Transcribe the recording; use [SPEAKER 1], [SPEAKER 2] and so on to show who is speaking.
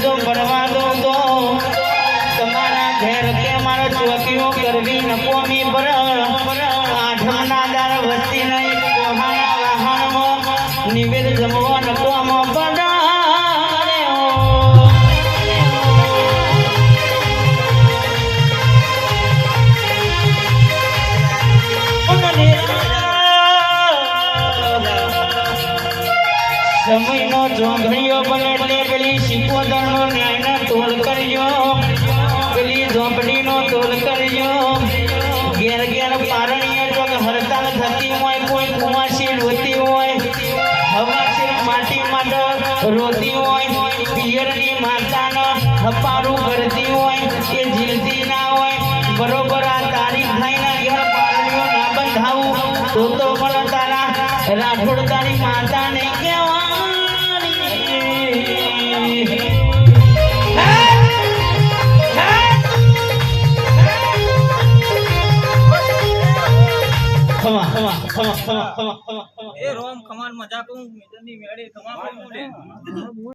[SPEAKER 1] જો ભરવા દો તો તમારા ઘેર કે મારો ચોકીઓ કરવી નકોમી પર આઠમના દાર વસ્તી નહીં કોહાના વાહણમાં નિવેદ જમવા નકોમાં પડા સમયનો જોંઘણીઓ બને એટલે પેલી શિકોદરનો ન્યાયનો તોલ કર્યો પેલી ઝોંપડીનો તોલ કર્યો ઘેર ઘેર પારણીય જો હડતાલ થતી હોય કોઈ કુમાસી રોતી હોય હવાસી માટી માટે રોતી હોય પિયરની માતાનો હપારું કરતી હોય એ જીલતી ના હોય બરોબર આ તારીખ થઈને ઘેર પારણીઓ ના બંધાવું તો પણ તારા રાઠોડ તારી માતા નહીં કહેવાય
[SPEAKER 2] એ રોમ ખમાન મજાક હું મેદની મેળે ખમા